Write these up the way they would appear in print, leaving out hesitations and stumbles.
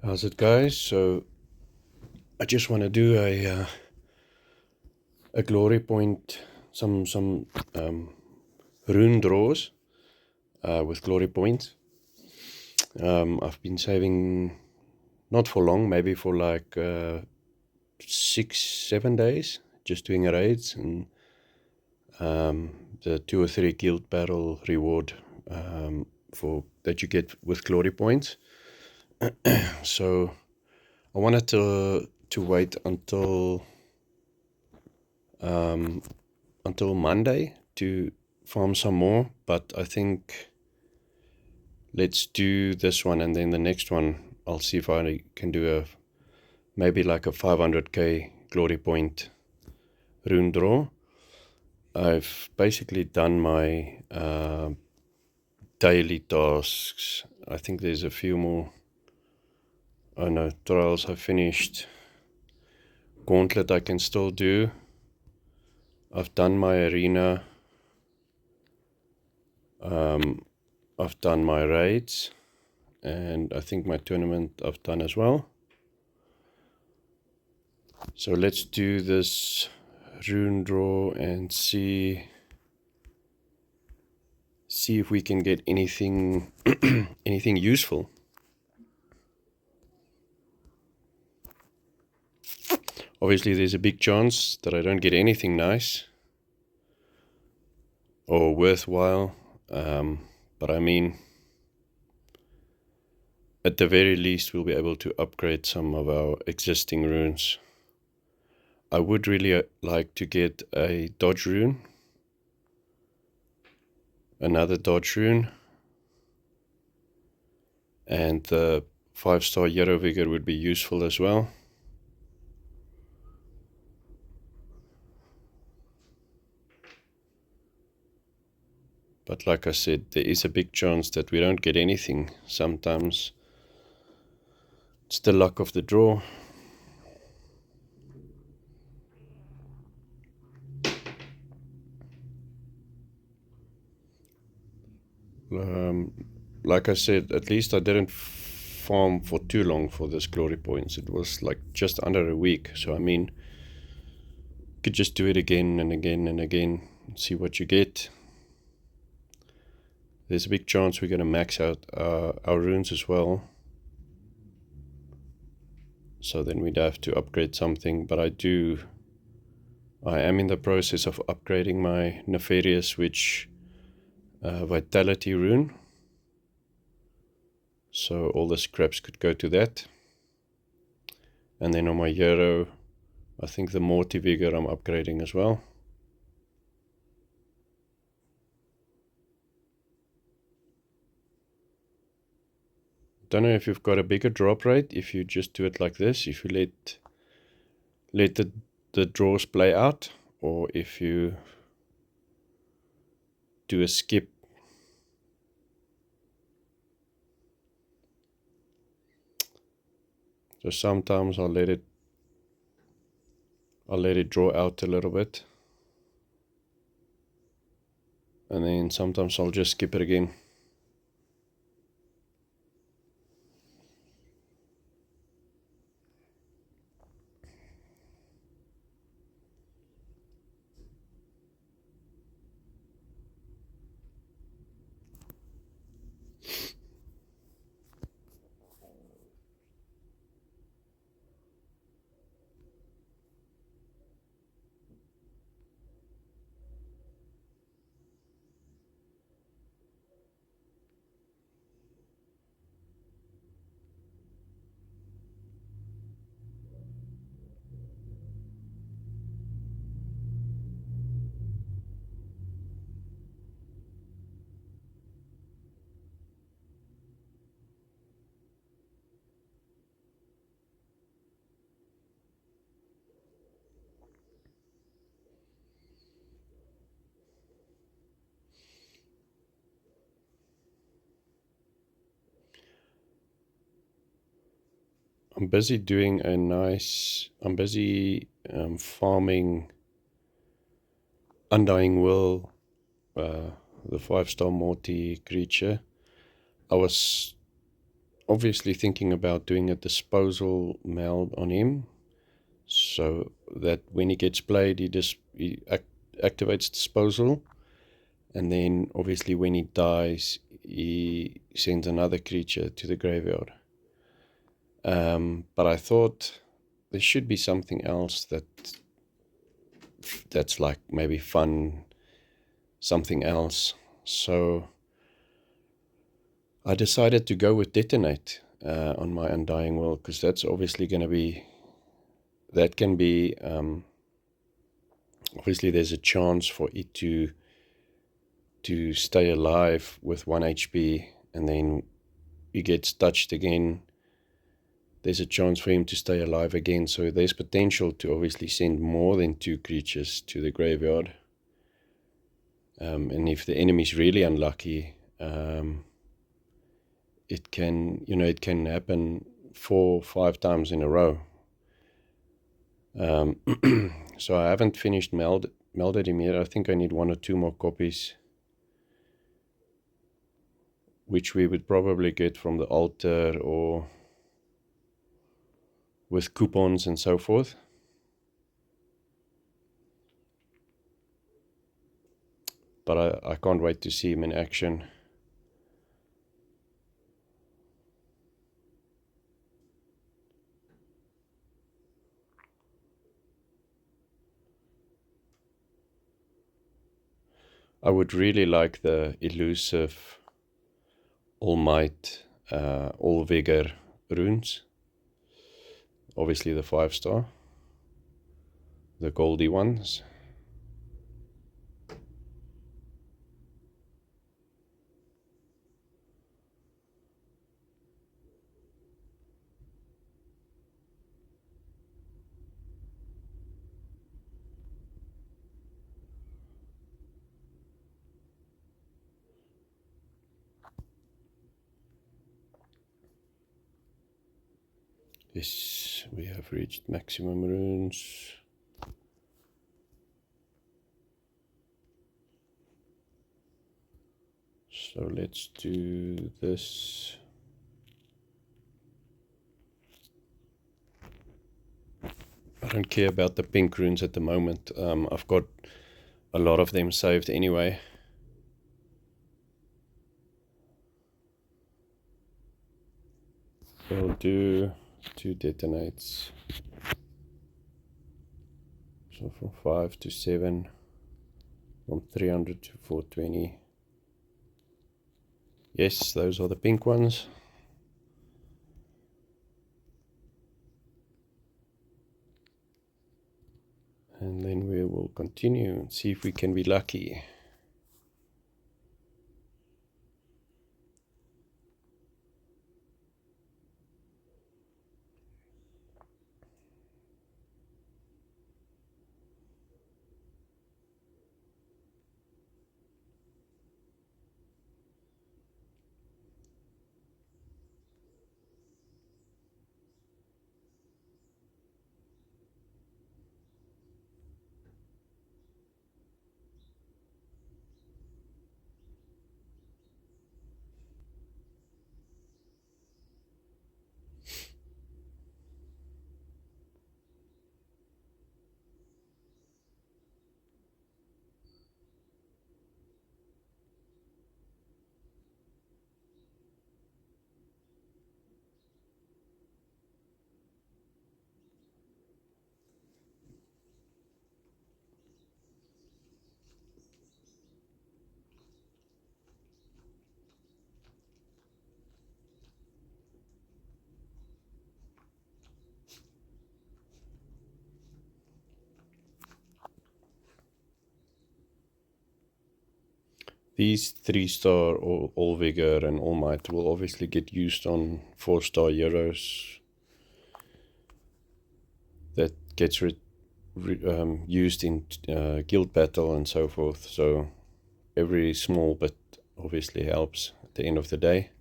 How's it, guys? So I just want to do a glory point, some rune draws with glory points. I've been saving not for long, maybe for like 6-7 days, just doing raids and the 2 or 3 guild battle reward for that you get with glory points. So I wanted to wait until Monday to farm some more, but I think let's do this one, and then the next one I'll see if I can do maybe like a 500k glory point rune draw. I've basically done my daily tasks. I think there's a few more. Oh no, trials I finished. Gauntlet I can still do. I've done my arena. I've done my raids, and I think my tournament I've done as well. So let's do this rune draw and see if we can get anything anything useful. Obviously there's a big chance that I don't get anything nice or worthwhile, but I mean, at the very least we'll be able to upgrade some of our existing runes. I would really like to get a dodge rune, another dodge rune, and the 5-star Yellow Vigor would be useful as well. But like I said, there is a big chance that we don't get anything. Sometimes it's the luck of the draw. Like I said, at least I didn't farm for too long for this glory points. It was like just under a week. So I mean, you could just do it again and again and again and see what you get. There's a big chance we're going to max out our runes as well. So then we'd have to upgrade something. But I am in the process of upgrading my Nefarious Witch Vitality rune. So all the scraps could go to that. And then on my hero, I think the Morty Vigor I'm upgrading as well. Don't know if you've got a bigger drop rate if you just do it like this, if you let the draws play out, or if you do a skip. So sometimes I'll let it draw out a little bit, and then sometimes I'll just skip it again. I'm busy farming Undying Will, the 5-star Morty creature. I was obviously thinking about doing a disposal meld on him, so that when he gets played, he activates disposal, and then obviously when he dies, he sends another creature to the graveyard. But I thought there should be something else that's like maybe fun, something else. So I decided to go with Detonate on my Undying Will, because that's obviously going to be, that can be, obviously there's a chance for it to stay alive with 1 HP, and then he gets touched again, there's a chance for him to stay alive again. So there's potential to obviously send more than 2 creatures to the graveyard. And if the enemy's really unlucky, it can happen 4 or 5 times in a row. So I haven't finished melded him yet. I think I need 1 or 2 more copies, which we would probably get from the altar or with coupons and so forth. But I can't wait to see him in action. I would really like the elusive All Might, All Vigor runes. Obviously the 5-star, the goldy ones. Yes, we have reached maximum runes. So let's do this. I don't care about the pink runes at the moment. I've got a lot of them saved anyway. We'll do 2 detonates. So from 5 to 7, from 300 to 420. Yes, those are the pink ones. And then we will continue and see if we can be lucky. These 3-star all Vigor and All Might will obviously get used on 4-star heroes that gets used in guild battle and so forth. So every small bit obviously helps at the end of the day.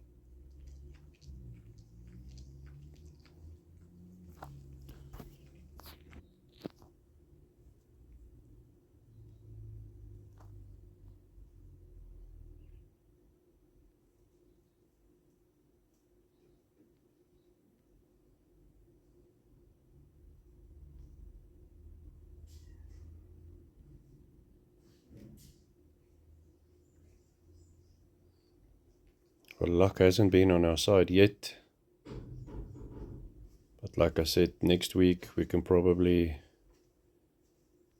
Well, luck hasn't been on our side yet. But like I said, next week we can probably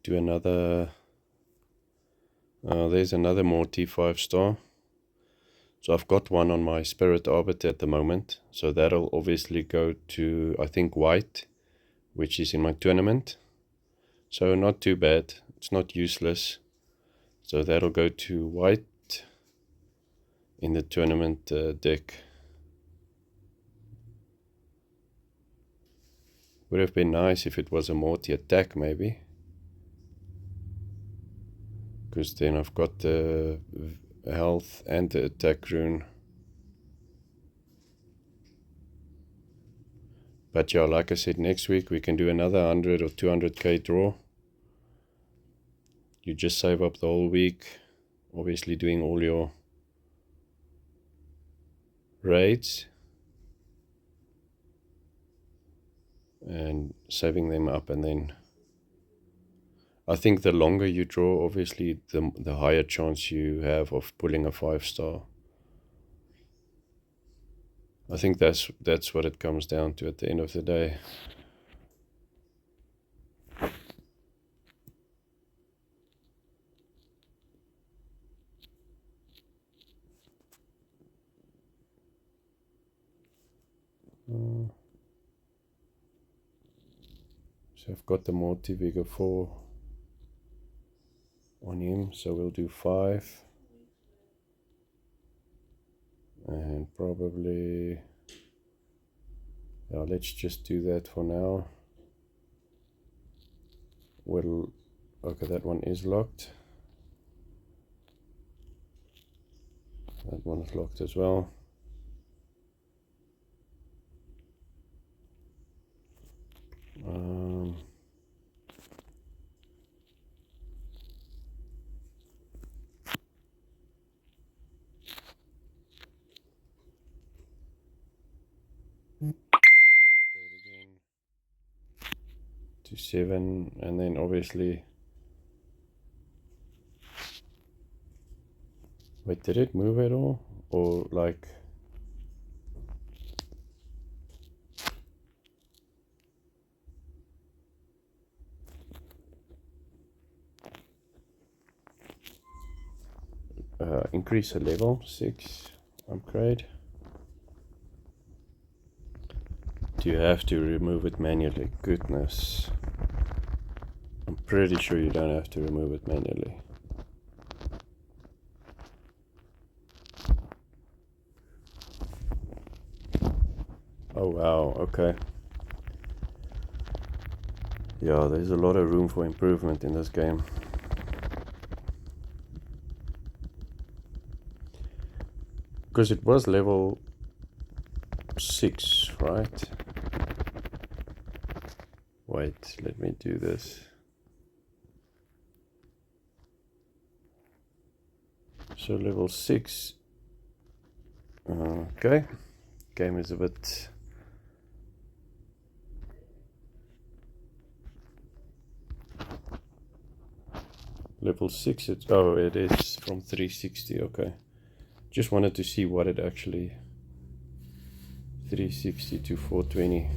do another... there's another Morty 5-star. So I've got one on my Spirit Arbiter at the moment. So that'll obviously go to, I think, white, which is in my tournament. So not too bad. It's not useless. So that'll go to white in the tournament deck. Would have been nice if it was a Morty attack, maybe. Because then I've got the health and the attack rune. But yeah, like I said, next week we can do another 100 or 200k draw. You just save up the whole week, obviously doing all your raids and saving them up, and then I think the longer you draw, obviously the higher chance you have of pulling a 5-star. I think that's what it comes down to at the end of the day. So I've got the Morty Vigor 4 on him, so we'll do 5. And probably, yeah, let's just do that for now. Okay, that one is locked. That one is locked as well. Upgrade again to 7, and then obviously, wait, did it move at all? Or like, increase a level, 6, upgrade. Do you have to remove it manually? Goodness. I'm pretty sure you don't have to remove it manually. Oh wow, okay. Yeah, there's a lot of room for improvement in this game. Because it was level 6, right? Wait, let me do this. So level 6. Okay. Game is a bit... Level 6, it is from 360, okay. Just wanted to see what it actually... 360 to 420.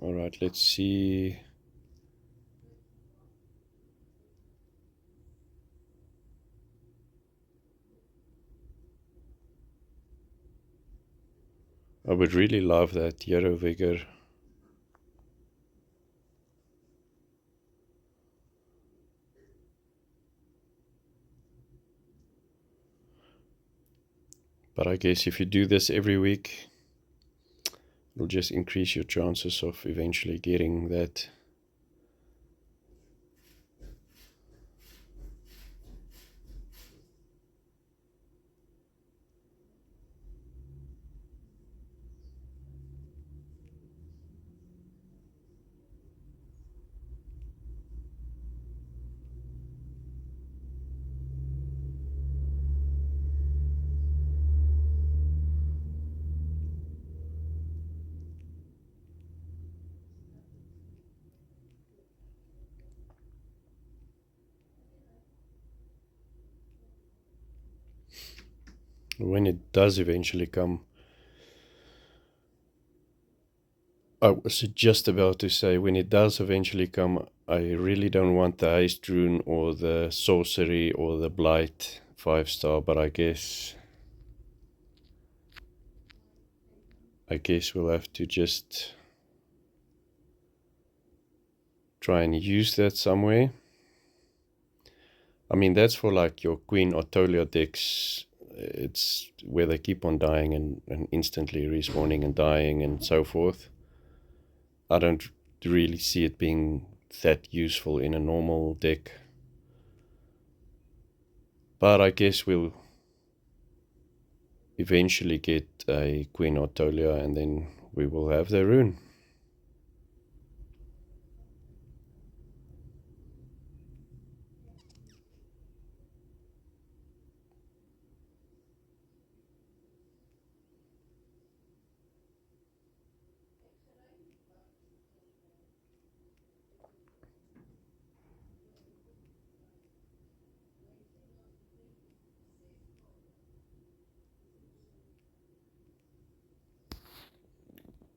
Alright, let's see. I would really love that Hero Vigor. But I guess if you do this every week, it'll just increase your chances of eventually getting that. when it does eventually come, I was just about to say, when it does eventually come, I really don't want the haste rune or the sorcery or the blight 5-star, but I guess we'll have to just try and use that somewhere. I mean, that's for like your Queen Otolia decks. It's where they keep on dying and instantly respawning and dying and so forth. I don't really see it being that useful in a normal deck. But I guess we'll eventually get a Queen Otolia and then we will have the rune.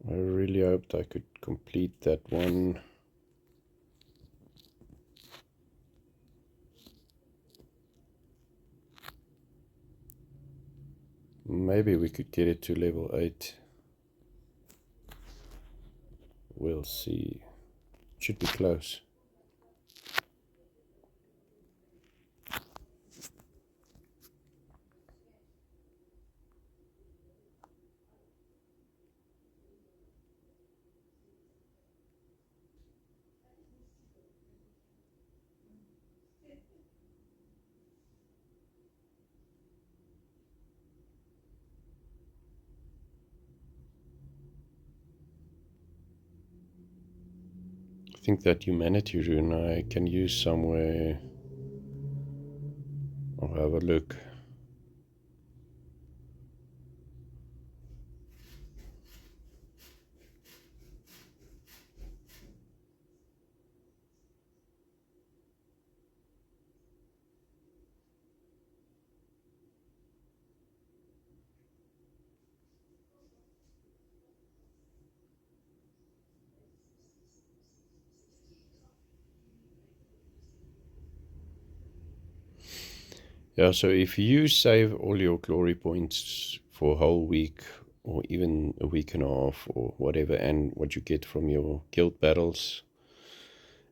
I really hoped I could complete that one. Maybe we could get it to level 8. We'll see. Should be close. I think that humanity rune I can use somewhere. I'll have a look. Yeah, so if you save all your glory points for a whole week or even a week and a half or whatever, and what you get from your guild battles,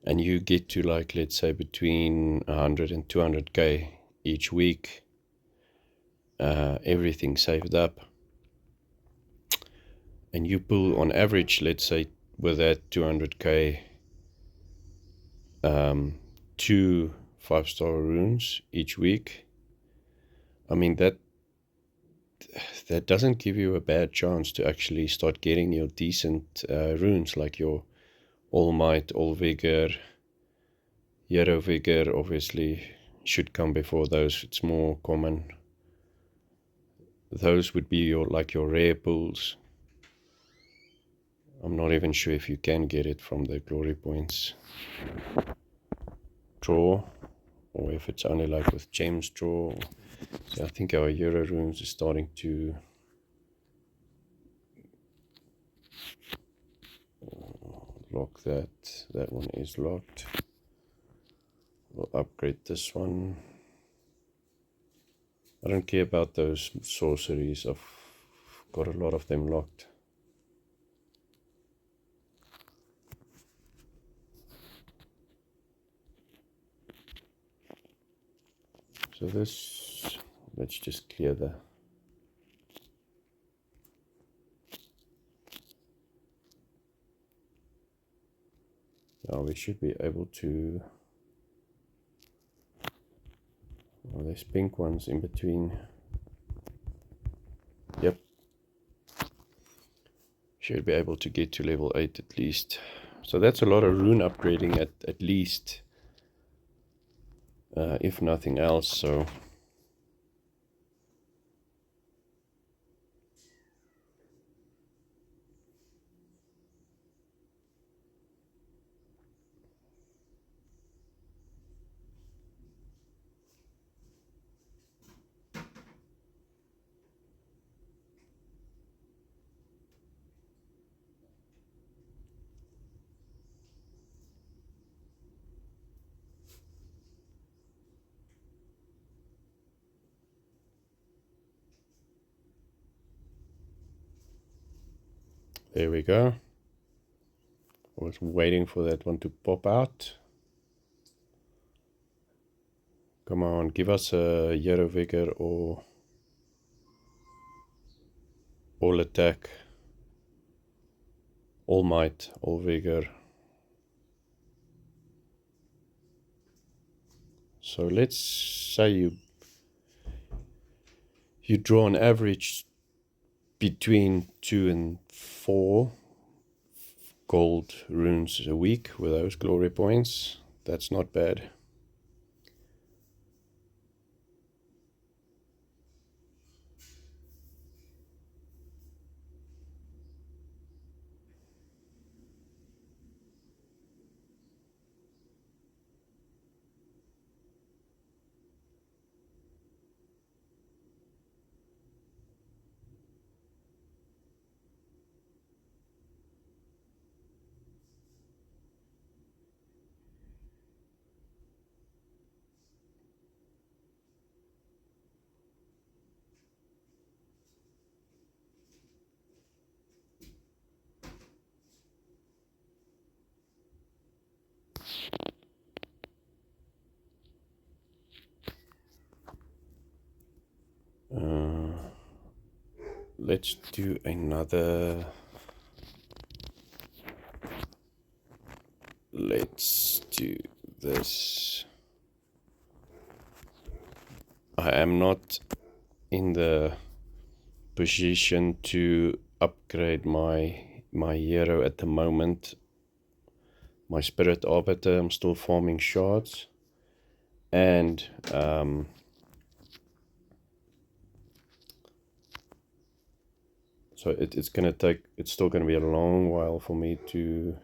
and you get to like, let's say between 100 and 200k each week, everything saved up, and you pull on average, let's say with that 200k, 2 5-star runes each week. I mean, that doesn't give you a bad chance to actually start getting your decent runes, like your All Might, All Vigor, Hero Vigor obviously should come before those. It's more common. Those would be your rare pulls. I'm not even sure if you can get it from the glory points draw, or if it's only like with gems draw. So I think our Hero runes are starting to lock that. That one is locked. We'll upgrade this one. I don't care about those sorceries. I've got a lot of them locked. So this, let's just clear the now we should be able to. Oh, there's pink ones in between. Yep. Should be able to get to level 8 at least. So that's a lot of rune upgrading at least. If nothing else, so. There we go. I was waiting for that one to pop out. Come on, give us a Hero Vigor or All Attack, All Might, All Vigor. So let's say you draw an average between 2 and 4 gold runes a week with those glory points. That's not bad. Let's do another. Let's do this. I am not in the position to upgrade my hero at the moment. My Spirit Arbiter, I'm still farming shards, and so it's gonna take. It's still gonna be a long while for me to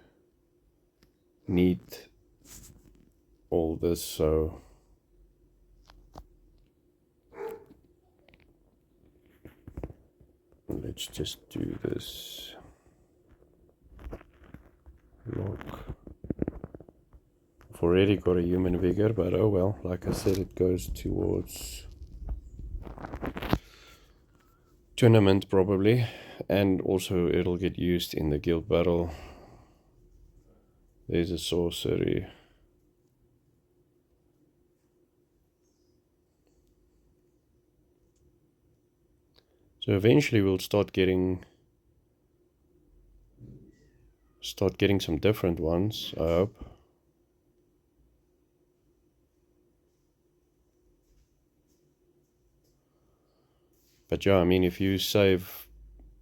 need all this. So let's just do this. Lock. I've already got a human vigor, but oh well. Like I said, it goes towards tournament probably, and also it'll get used in the guild battle. There's a sorcery. So eventually we'll start getting some different ones, I hope. But yeah, I mean, if you save,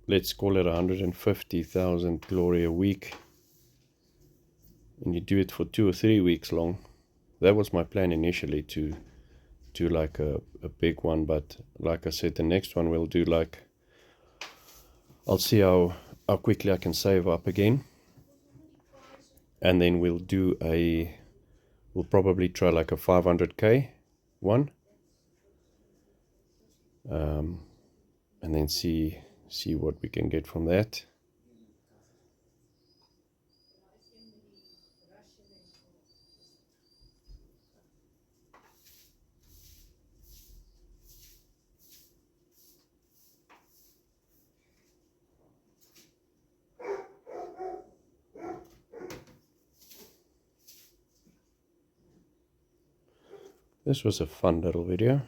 let's call it 150,000 glory a week, and you do it for 2 or 3 weeks long, that was my plan initially, to do like a big one. But like I said, the next one we'll do like, I'll see how quickly I can save up again, and then we'll probably try like a 500k one, and then see what we can get from that. This was a fun little video.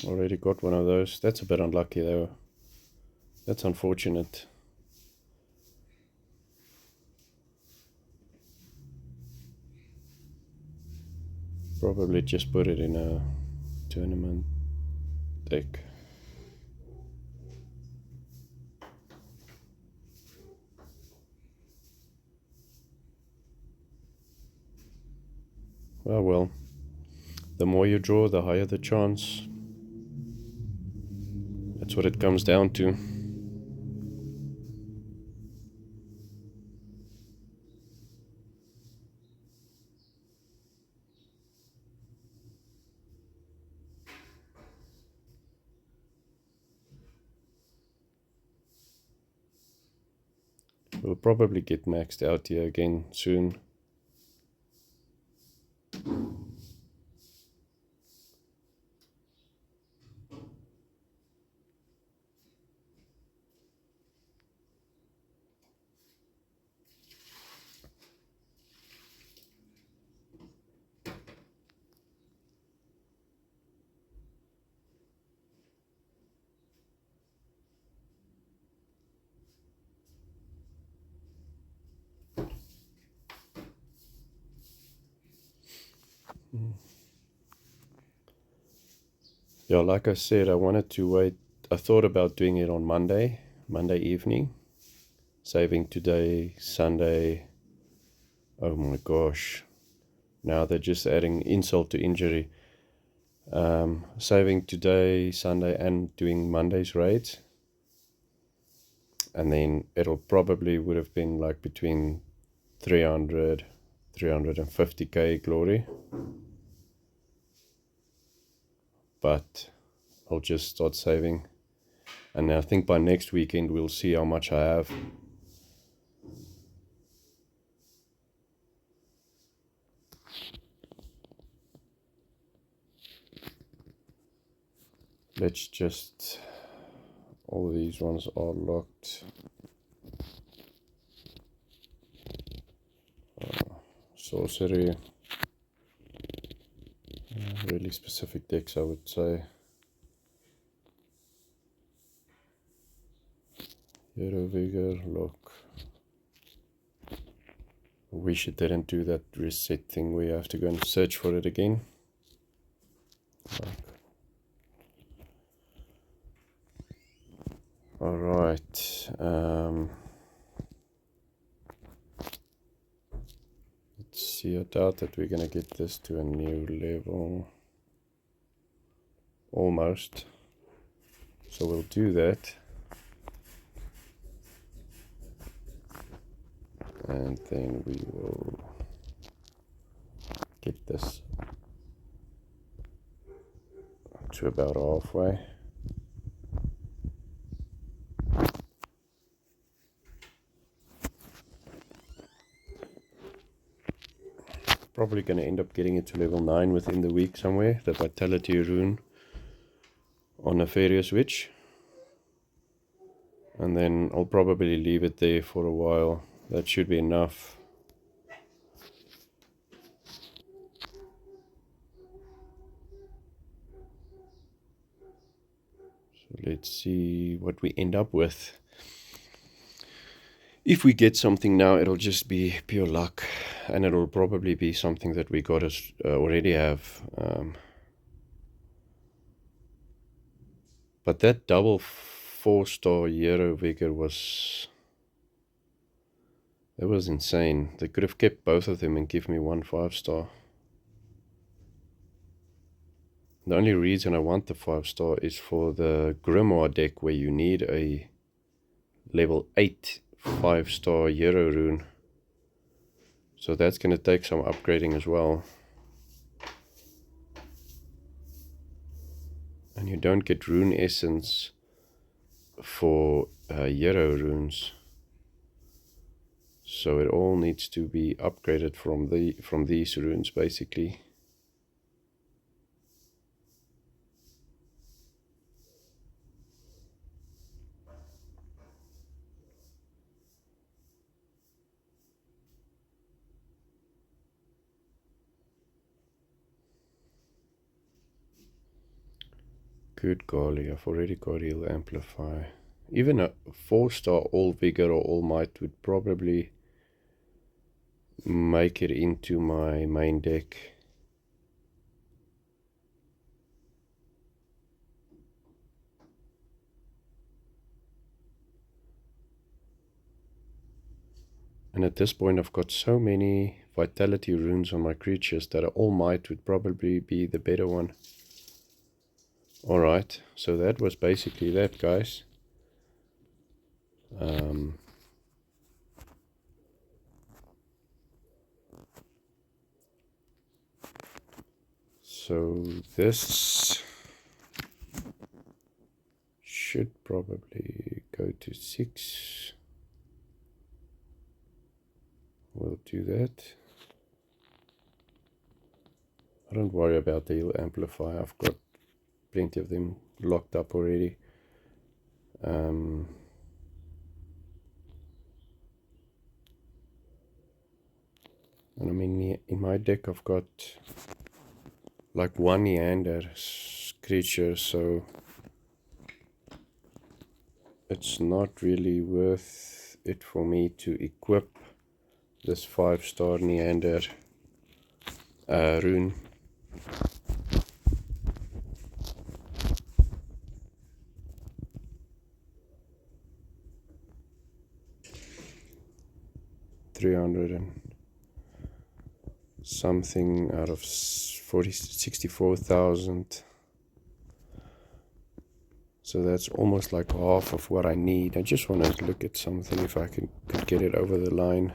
Already got one of those. That's a bit unlucky though. That's unfortunate. Probably just put it in a tournament deck. Well, the more you draw, the higher the chance. That's what it comes down to. We'll probably get maxed out here again soon. Yeah, like I said, I wanted to wait. I thought about doing it on Monday evening, saving today, Sunday. Oh my gosh. Now they're just adding insult to injury. Saving today, Sunday, and doing Monday's raids. And then it'll probably would have been like between 300, 350k glory. But I'll just start saving. And I think by next weekend we'll see how much I have. Let's just... all of these ones are locked. Sorcery. Really specific decks, I would say. Hero Vigor, lock. Wish it didn't do that reset thing where you have to go and search for it again. Alright. Let's see, I doubt that we're gonna get this to a new level. Almost. So we'll do that. And then we will get this to about halfway. Probably going to end up getting it to level 9 within the week somewhere, the Vitality rune on Nefarious Witch. And then I'll probably leave it there for a while. That should be enough. So let's see what we end up with. If we get something now, it'll just be pure luck. And it'll probably be something that we got us already have. But that double 4-star Hero Vigor was... that was insane. They could have kept both of them and give me 1 5-star. The only reason I want the 5-star is for the Grimoire deck where you need a level 8 5-star Hero rune. So that's going to take some upgrading as well. And you don't get rune essence for Hero runes. So it all needs to be upgraded from these runes basically. Good golly, I've already got Heal Amplify. Even a 4-star All Vigor or All Might would probably make it into my main deck. And at this point I've got so many Vitality runes on my creatures that an All Might would probably be the better one. Alright, so that was basically that, guys. So this should probably go to 6. we'll do that. I don't worry about the hill amplifier. I've got plenty of them locked up already. And I mean, in my deck I've got like one Neander creature, so it's not really worth it for me to equip this 5-star Neander rune. $300 and something out of 64,000. So that's almost like half of what I need. I just want to look at something if I could get it over the line.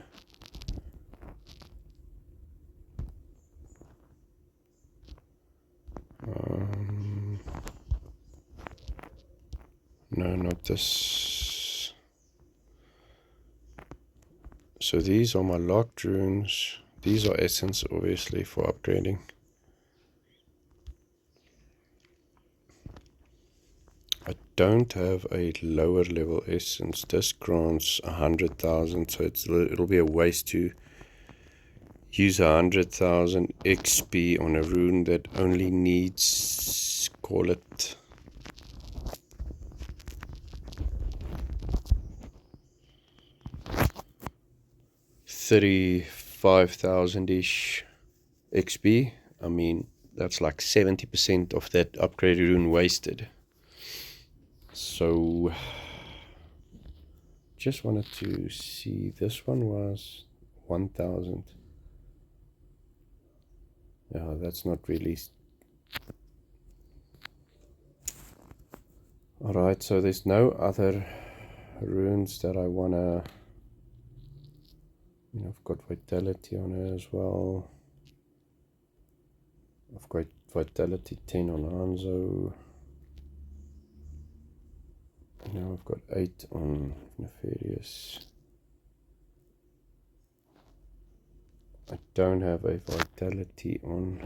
No, not this. So these are my locked runes. These are essence, obviously, for upgrading. I don't have a lower level essence. This grants 100,000, so it'll be a waste to use 100,000 XP on a rune that only needs, call it, 35,000-ish XP. I mean, that's like 70% of that upgraded rune wasted. So, just wanted to see, this one was 1,000. Yeah, that's not really. Alright, so there's no other runes that I wanna. I've got vitality on her as well. I've got vitality 10 on Hanzo. Now I've got 8 on Nefarious. I don't have a vitality on.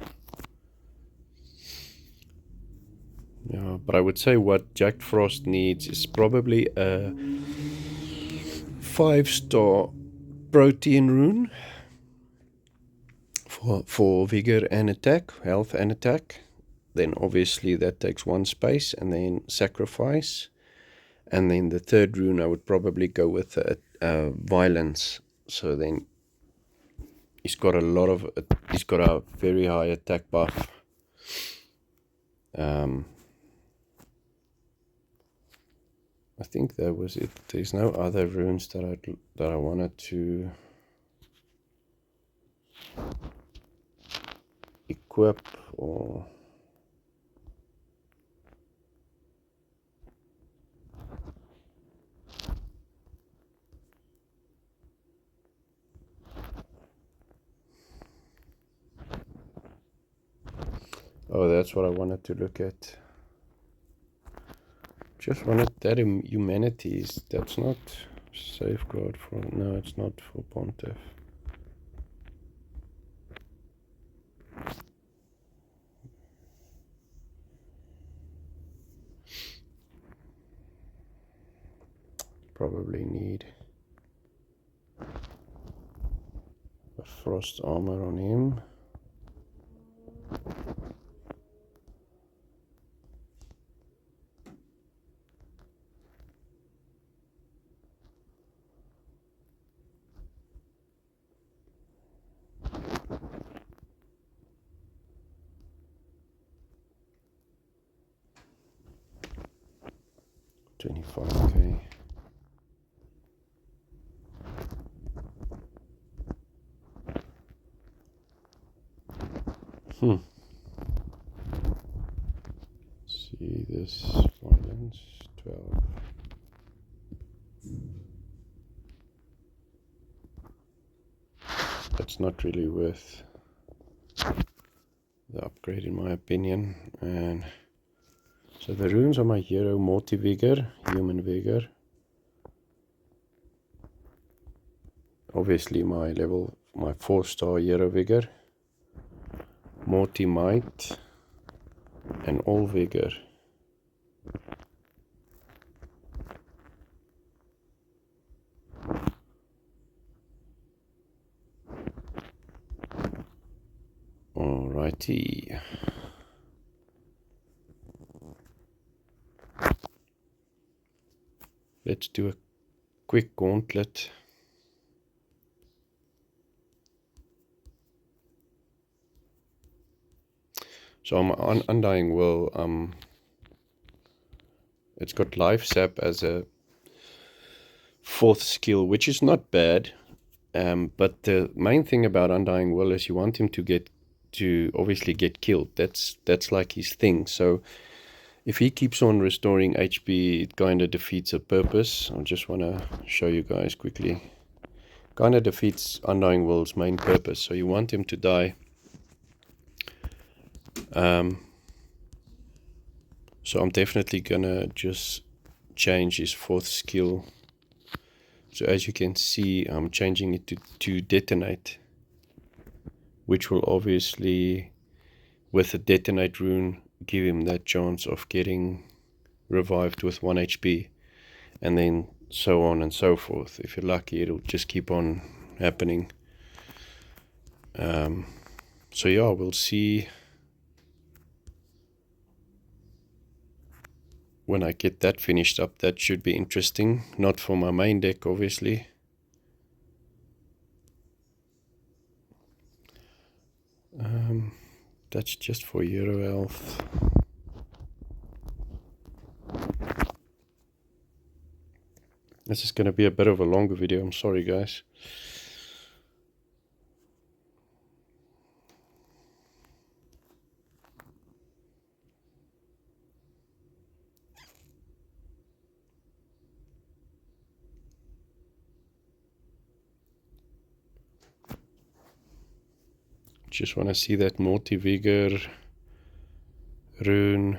Yeah, but I would say what Jack Frost needs is probably a 5-star protein rune for vigor and attack, health and attack. Then obviously that takes 1 space, and then sacrifice. And then the third rune I would probably go with violence. So then he's got a very high attack buff. I think that was it. There's no other runes that I wanted to equip or. Oh, that's what I wanted to look at. Just wanted that humanities. That's not safeguard for. No, it's not for Pontiff. Probably need a frost armor on him. $25K. See this violence 12. That's not really worth the upgrade in my opinion. And so the runes are my hero: multi-vigor, human vigor. Obviously my level my 4-star Hero Vigor, Morty Might, and All Vigor. Alrighty. Let's do a quick gauntlet. So on Undying Will, it's got Life Sap as a 4th skill, which is not bad. But the main thing about Undying Will is you want him to obviously get killed. That's like his thing. So if he keeps on restoring HP, it kind of defeats the purpose. I just want to show you guys quickly. Kind of defeats Undying Will's main purpose. So you want him to die. So I'm definitely gonna just change his 4th skill. So as you can see, I'm changing it to Detonate, which will obviously, with the Detonate rune, give him that chance of getting revived with 1 HP, and then so on and so forth. If you're lucky, it'll just keep on happening. So yeah, we'll see when I get that finished up. That should be interesting. Not for my main deck, obviously. That's just for Hero Health. This is going to be a bit of a longer video. I'm sorry, guys. Just want to see that Morty Vigor rune.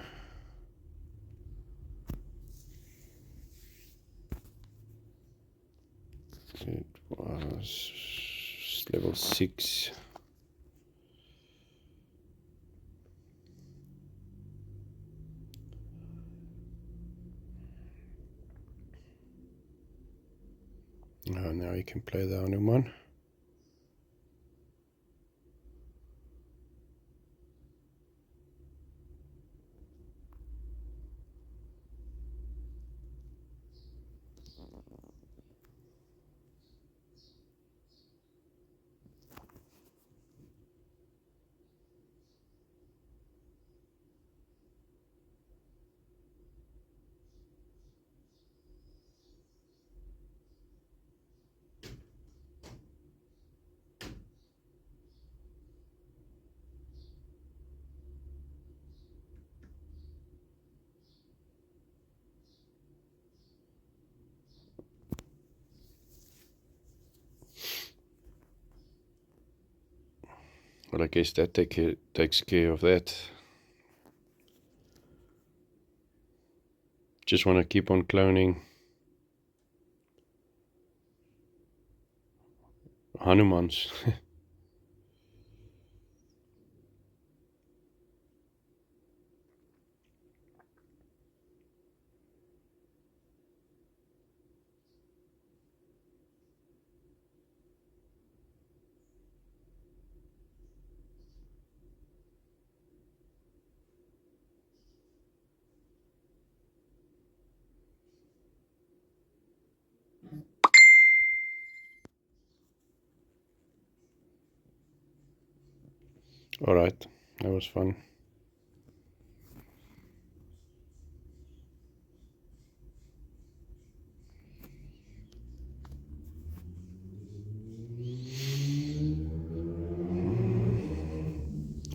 It was level 6. Oh, now you can play the Hanuman. Well, I guess that takes care of that. Just want to keep on cloning Hanumans. Alright, that was fun.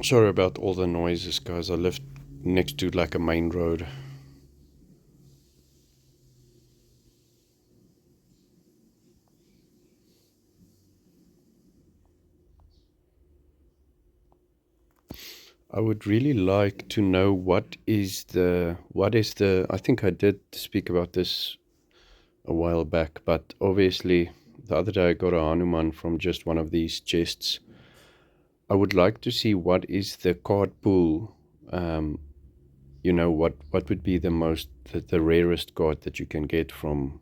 Sorry about all the noises, guys. I live next to like a main road. I would really like to know what is the I think I did speak about this a while back, but obviously the other day I got a Hanuman from just one of these chests. I would like to see what is the card pool. What would be the rarest card that you can get from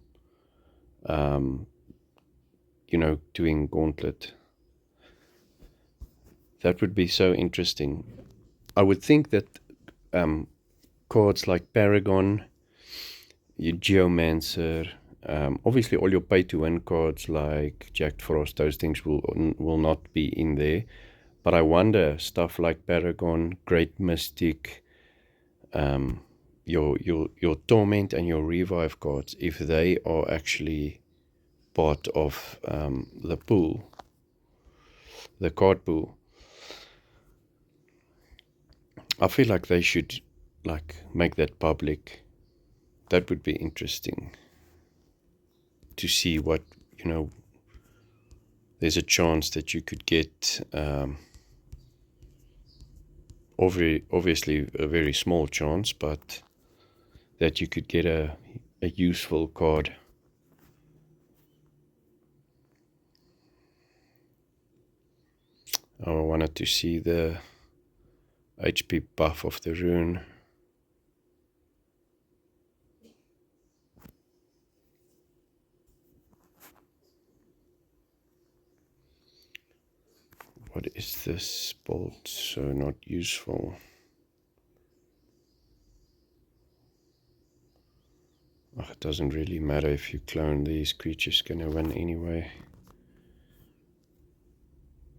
doing Gauntlet. That would be so interesting. I would think that cards like Paragon, your Geomancer, obviously all your pay-to-win cards like Jack Frost, those things will not be in there. But I wonder, stuff like Paragon, Great Mystic, your Torment and your Revive cards, if they are actually part of the pool, the card pool. I feel like they should make that public. That would be interesting to see what, there's a chance that you could get, obviously a very small chance, but that you could get a useful card. I wanted to see the HP buff of the rune. What is this bolt? So not useful. It doesn't really matter if you clone these creatures, gonna win anyway.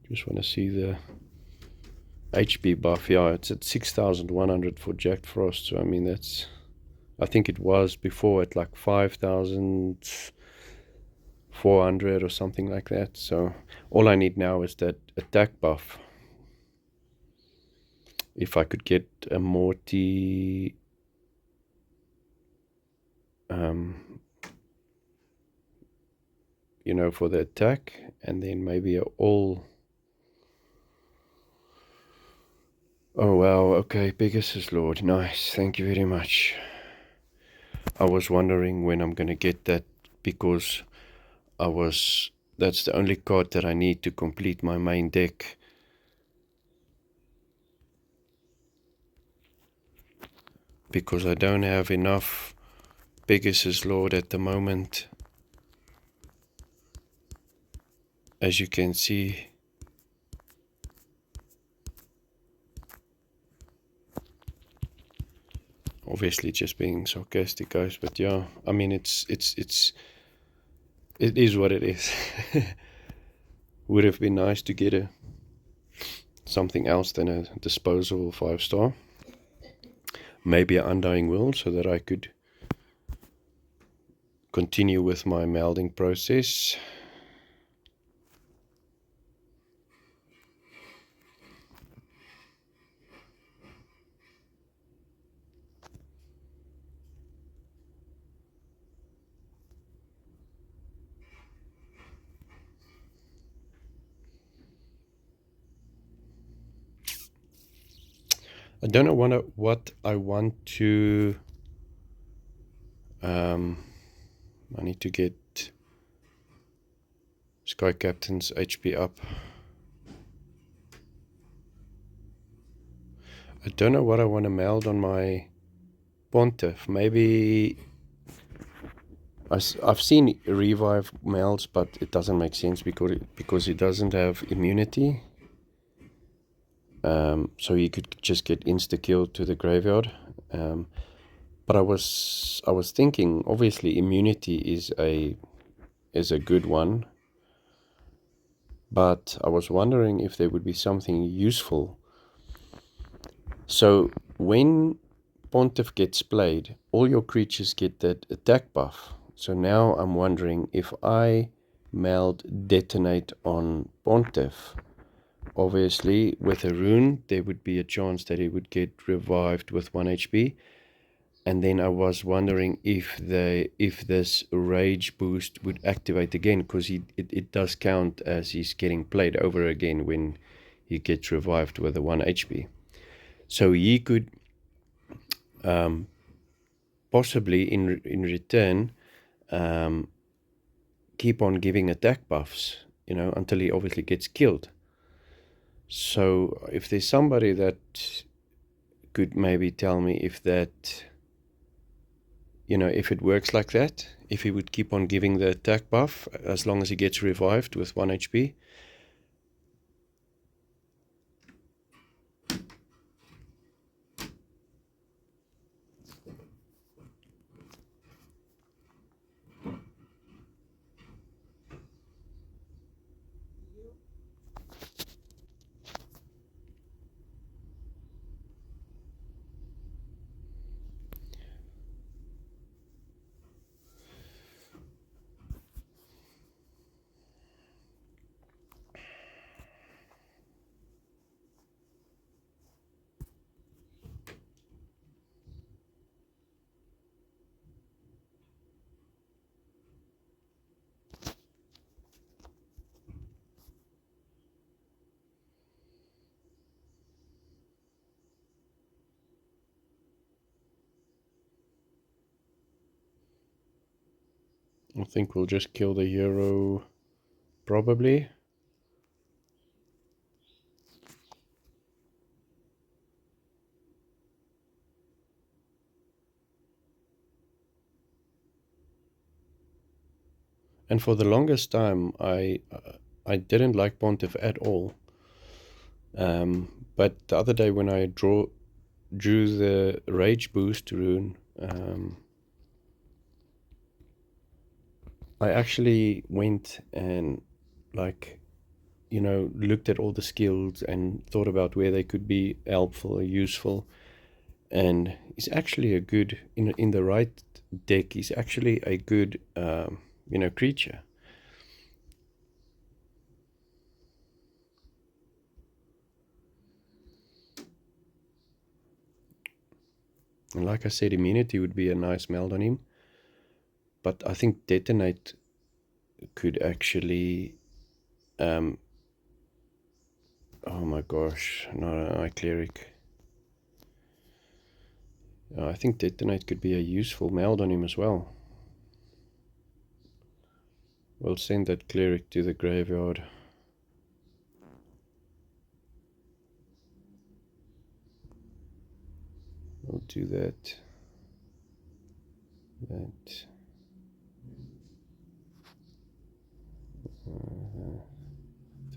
Just want to see the HP buff. Yeah, it's at 6,100 for Jack Frost. So I mean I think it was before at like 5,400 or something like that. So all I need now is that attack buff. If I could get a Morty, for the attack, and then maybe all. Oh wow, okay, Pegasus Lord, nice, thank you very much. I was wondering when I'm gonna get that, because that's the only card that I need to complete my main deck. Because I don't have enough Pegasus Lord at the moment. As you can see. Obviously just being sarcastic, guys, but yeah, I mean it is what it is. Would have been nice to get something else than a disposable 5-star. Maybe an Undying Will, so that I could continue with my melding process. I don't know what I want to. I need to get Sky Captain's HP up. I don't know what I want to meld on my Pontiff. Maybe I've seen Revive melds, but it doesn't make sense because it doesn't have immunity. So you could just get insta-killed to the graveyard. But I was thinking, obviously immunity is a good one. But I was wondering if there would be something useful. So when Pontiff gets played, all your creatures get that attack buff. So now I'm wondering if I meld Detonate on Pontiff. Obviously, with a rune, there would be a chance that he would get revived with 1 HP. And then I was wondering if this rage boost would activate again, because it does count as he's getting played over again when he gets revived with a 1 HP. So he could possibly in return keep on giving attack buffs, you know, until he obviously gets killed. So if there's somebody that could maybe tell me if that, you know, if it works like that, if he would keep on giving the attack buff as long as he gets revived with 1 HP. I think we'll just kill the hero, probably. And for the longest time, I didn't like Pontiff at all. But the other day when I drew the Rage Boost rune, I actually went and, like, you know, looked at all the skills and thought about where they could be helpful or useful. And he's actually a good, in the right deck, he's actually a good, you know, creature. And like I said, immunity would be a nice meld on him. But I think detonate could actually, oh my gosh, no, I cleric. I think detonate could be a useful meld on him as well. We'll send that cleric to the graveyard. We'll do that. That.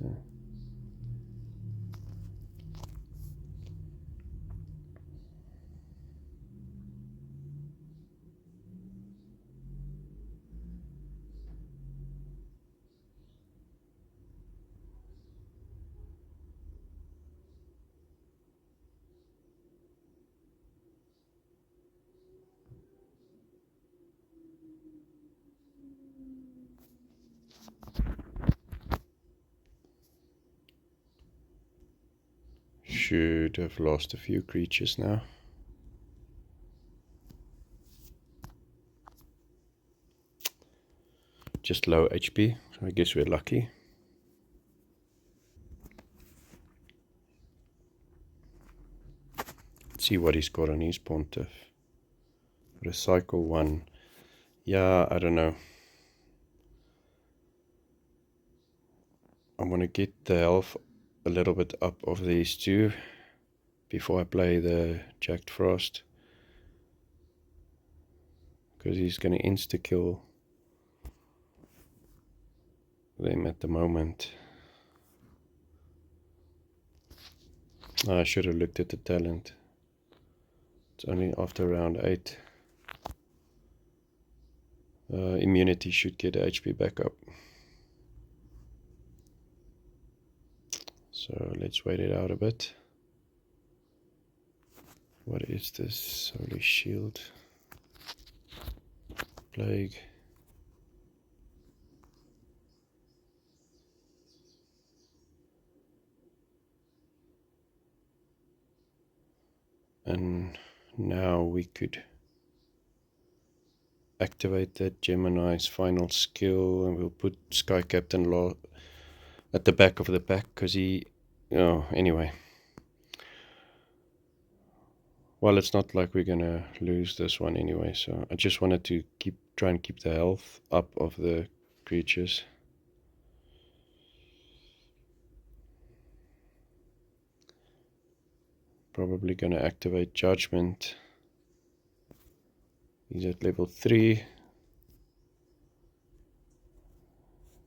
That. Should have lost a few creatures now. Just low HP, so I guess we're lucky. Let's see what he's got on his Pontiff. Recycle 1. Yeah, I don't know. I want to get the health a little bit up of these two before I play the Jacked Frost, because he's going to insta-kill them at the moment. I should have looked at the talent. It's only after round 8. Immunity should get HP back up. So let's wait it out a bit. What is this? Holy Shield. Plague. And now we could activate that Gemini's final skill, and we'll put Sky Captain Law at the back of the pack, because he, oh, anyway. Well, it's not like we're gonna lose this one anyway, so I just wanted to try and keep the health up of the creatures. Probably gonna activate Judgment. He's at level 3.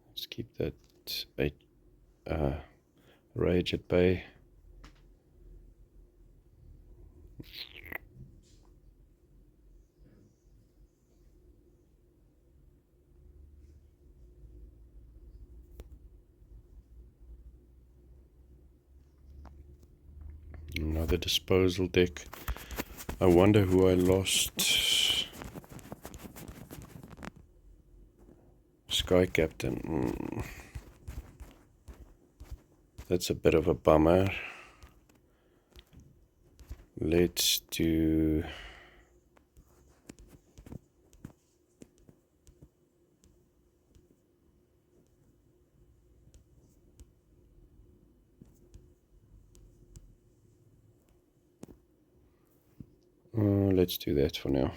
Let's keep that rage at bay. Another disposal deck. I wonder who I lost. Sky Captain. That's a bit of a bummer. Let's do... let's do that for now.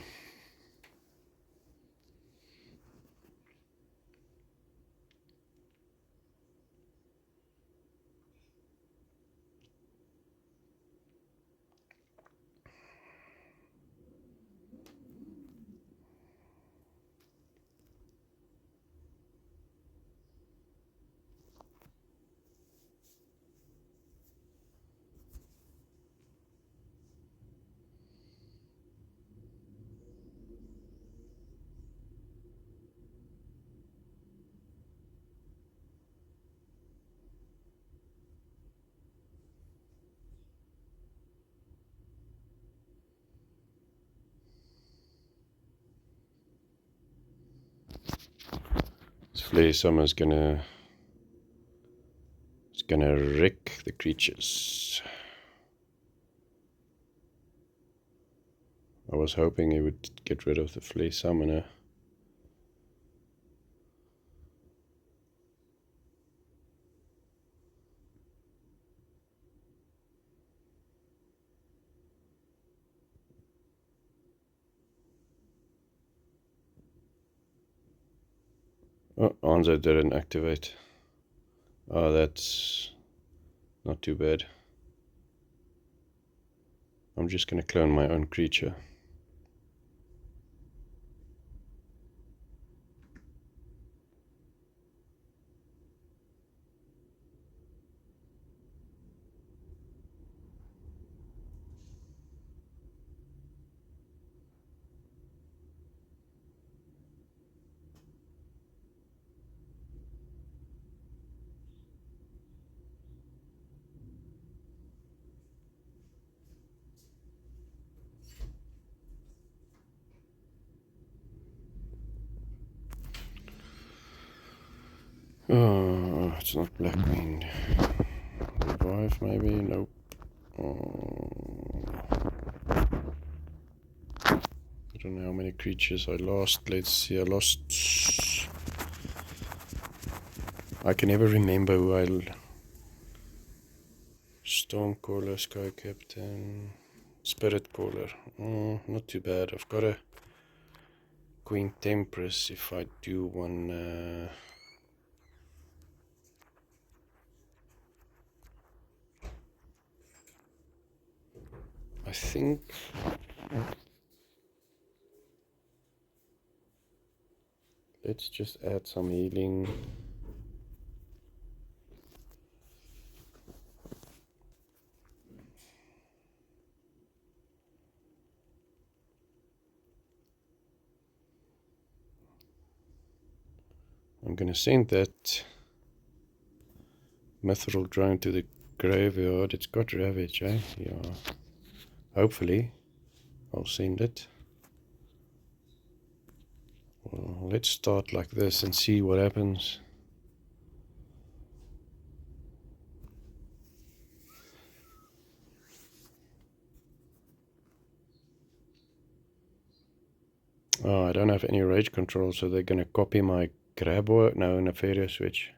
This Flare Summer's gonna wreck the creatures. I was hoping he would get rid of the Flare Summoner. Oh, Anzo didn't activate. Oh, that's not too bad. I'm just gonna clone my own creature. Oh, it's not Blackwing. Revive, maybe? Nope. I don't know how many creatures I lost. Let's see, I lost... I can never remember who I... Stormcaller, Sky Captain... Spirit Caller. Not too bad. I've got a Queen Tempress if I do one... I think... Let's just add some healing. I'm gonna send that Mithril drone to the graveyard. It's got Ravage, eh? Yeah. Hopefully, I'll send it. Well, let's start like this and see what happens. Oh, I don't have any rage control, so they're gonna copy my grab or no, Nefarious switch.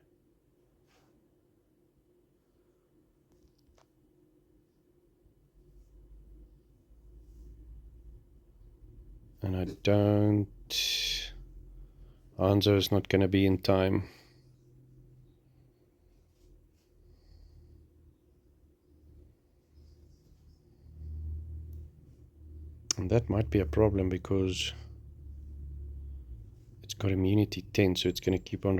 And I Hanzo is not going to be in time. And that might be a problem because it's got immunity 10, so it's going to keep on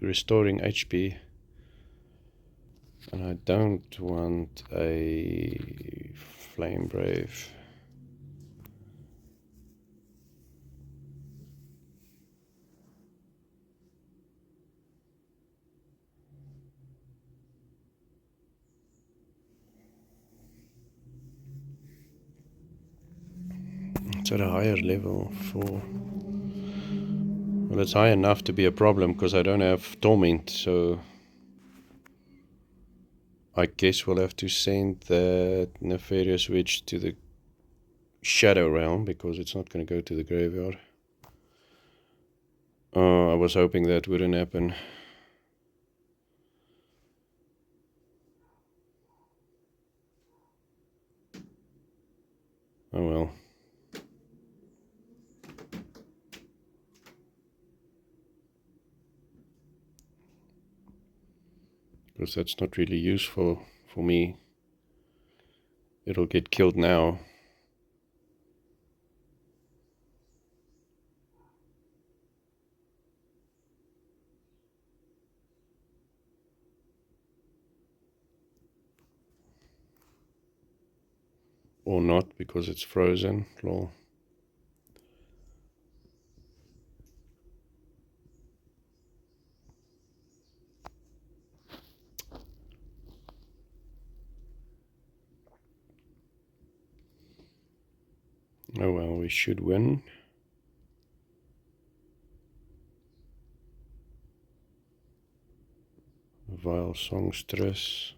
restoring HP. And I don't want a Flame Brave. It's at a higher level for... Well, it's high enough to be a problem because I don't have Torment, so I guess we'll have to send that Nefarious Witch to the Shadow Realm because it's not going to go to the graveyard. Oh, I was hoping that wouldn't happen. Oh well. Because that's not really useful for me. It'll get killed now. Or not, because it's frozen. Lol. Oh well, we should win. Vile Songstress.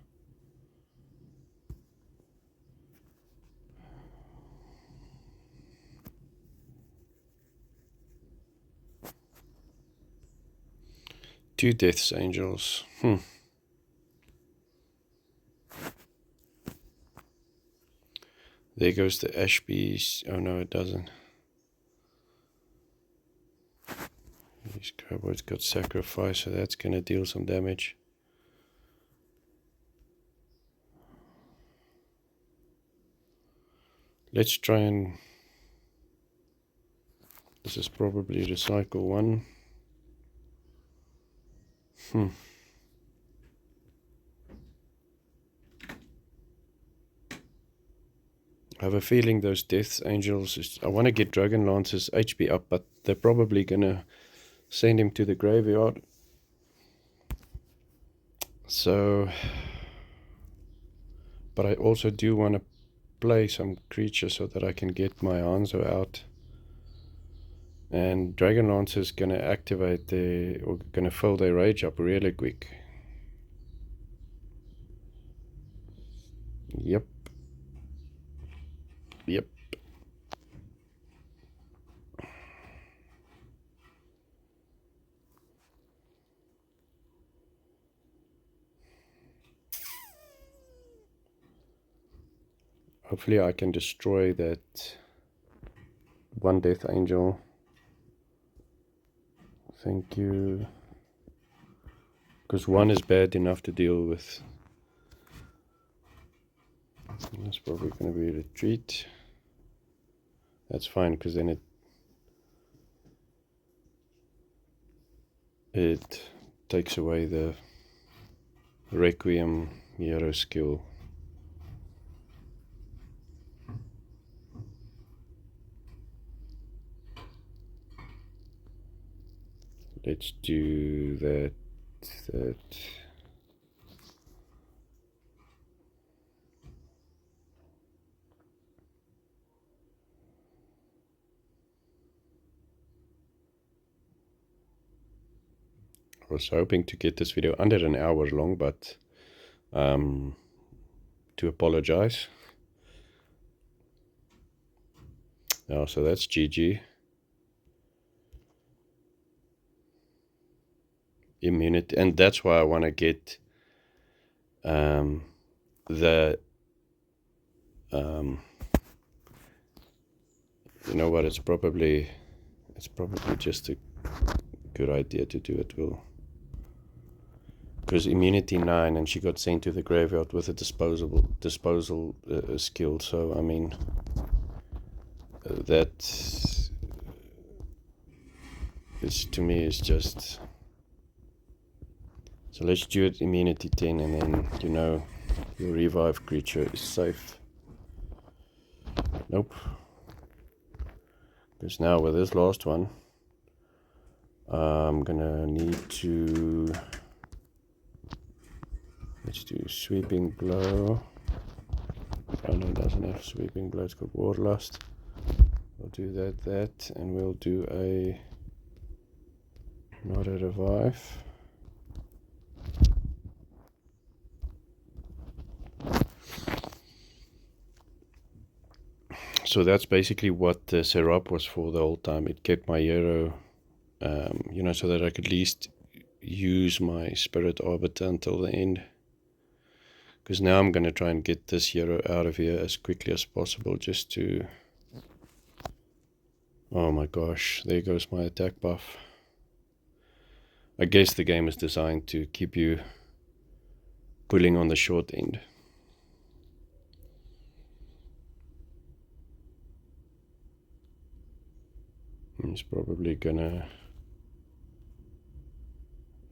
Two Death's Angels. There goes the Ashby's. Oh no, it doesn't. These Cowboys got sacrificed, so that's gonna deal some damage. Let's try and... This is probably recycle one. I have a feeling those Death Angels... I want to get Dragon Lance's HP up, but they're probably gonna send him to the graveyard. So... But I also do want to play some creatures so that I can get my Hanzo out. And Dragon Lance is going to activate or going to fill their rage up really quick. Yep. Yep. Hopefully I can destroy that one Death Angel. Thank you. Because one is bad enough to deal with. That's probably going to be a retreat. That's fine, because then it takes away the Requiem hero skill. Let's do that. I was hoping to get this video under an hour long, but to apologize. Oh, so that's GG. Immunity, and that's why I want to get you know what, it's probably it's probably just a good idea to do it, Will. Because immunity 9, and she got sent to the graveyard with a disposal skill. So I mean, that is, to me, is just. So let's do it immunity 10, and then your revive creature is safe. Nope. Because now with this last one, I'm gonna need to. Let's do sweeping blow. Oh no, it doesn't have sweeping blow, it's got Wardlust. We'll do that, and we'll do a not a revive. So that's basically what the Serap was for the whole time. It kept my hero, so that I could at least use my Spirit Arbiter until the end. Because now I'm going to try and get this hero out of here as quickly as possible, just to... Oh my gosh, there goes my attack buff. I guess the game is designed to keep you pulling on the short end. He's probably gonna...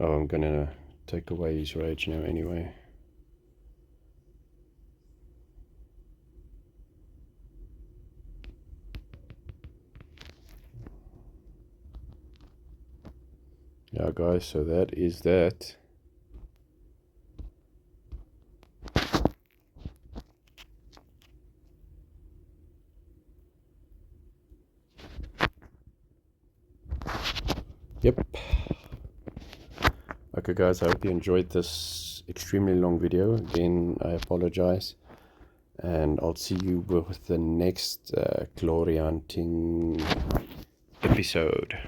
Oh, I'm gonna take away his rage now anyway. Yeah, guys, so that is that. Yep. Okay, guys, I hope you enjoyed this extremely long video. Again, I apologize. And I'll see you with the next glory hunting episode.